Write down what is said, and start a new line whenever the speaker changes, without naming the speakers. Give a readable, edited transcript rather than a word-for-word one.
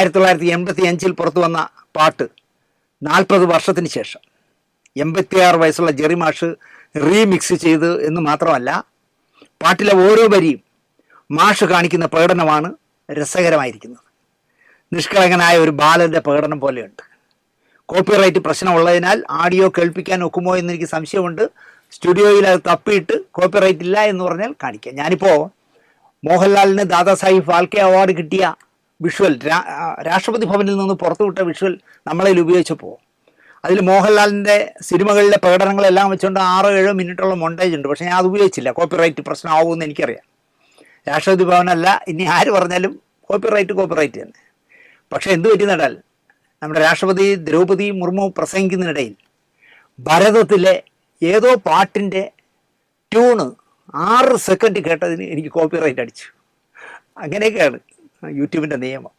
1985 പുറത്തു വന്ന പാട്ട് 40 വർഷത്തിന് ശേഷം 86 വയസ്സുള്ള ജെറി മാഷ് റീമിക്സ് ചെയ്ത് എന്ന് മാത്രമല്ല, പാട്ടിലെ ഓരോ വരിയും മാഷ് കാണിക്കുന്ന പ്രകടനമാണ് രസകരമായിരിക്കുന്നത്. നിഷ്കളങ്കനായ ഒരു ബാലൻ്റെ പ്രകടനം പോലെയുണ്ട്. കോപ്പിറൈറ്റ് പ്രശ്നമുള്ളതിനാൽ ആഡിയോ കേൾപ്പിക്കാൻ ഒക്കുമോ എന്നെനിക്ക് സംശയമുണ്ട്. സ്റ്റുഡിയോയിൽ അത് തപ്പിയിട്ട് കോപ്പിറൈറ്റ് ഇല്ല എന്ന് പറഞ്ഞാൽ കാണിക്കാം. ഞാനിപ്പോൾ മോഹൻലാലിന് ദാദാസാഹിബ് ഫാൽക്കെ അവാർഡ് കിട്ടിയ വിഷ്വൽ രാഷ്ട്രപതി ഭവനിൽ നിന്ന് പുറത്തുവിട്ട വിഷ്വൽ നമ്മളതിൽ ഉപയോഗിച്ചപ്പോൾ അതിൽ മോഹൻലാലിൻ്റെ സിനിമകളിലെ പ്രകടനങ്ങളെല്ലാം വെച്ചുകൊണ്ട് 6-7 മിനിറ്റുള്ള മൊണ്ടേജ് ഉണ്ട്. പക്ഷേ ഞാൻ അത് ഉപയോഗിച്ചില്ല. കോപ്പിറൈറ്റ് പ്രശ്നമാകുമെന്ന് എനിക്കറിയാം. രാഷ്ട്രപതി ഭവനല്ല, ഇനി ആര് പറഞ്ഞാലും കോപ്പിറൈറ്റ് തന്നെ. പക്ഷേ എന്ത് പറ്റി നടാൽ, നമ്മുടെ രാഷ്ട്രപതി ദ്രൗപദി മുർമു പ്രസംഗിക്കുന്നതിനിടയിൽ ഭരതത്തിലെ ഏതോ പാട്ടിൻ്റെ ട്യൂണ് 6 സെക്കൻഡ് കേട്ടതിന് എനിക്ക് കോപ്പിറൈറ്റ് അടിച്ചു. അങ്ങനെയൊക്കെയാണ് യൂട്യൂബിൻ്റെ നിയമം.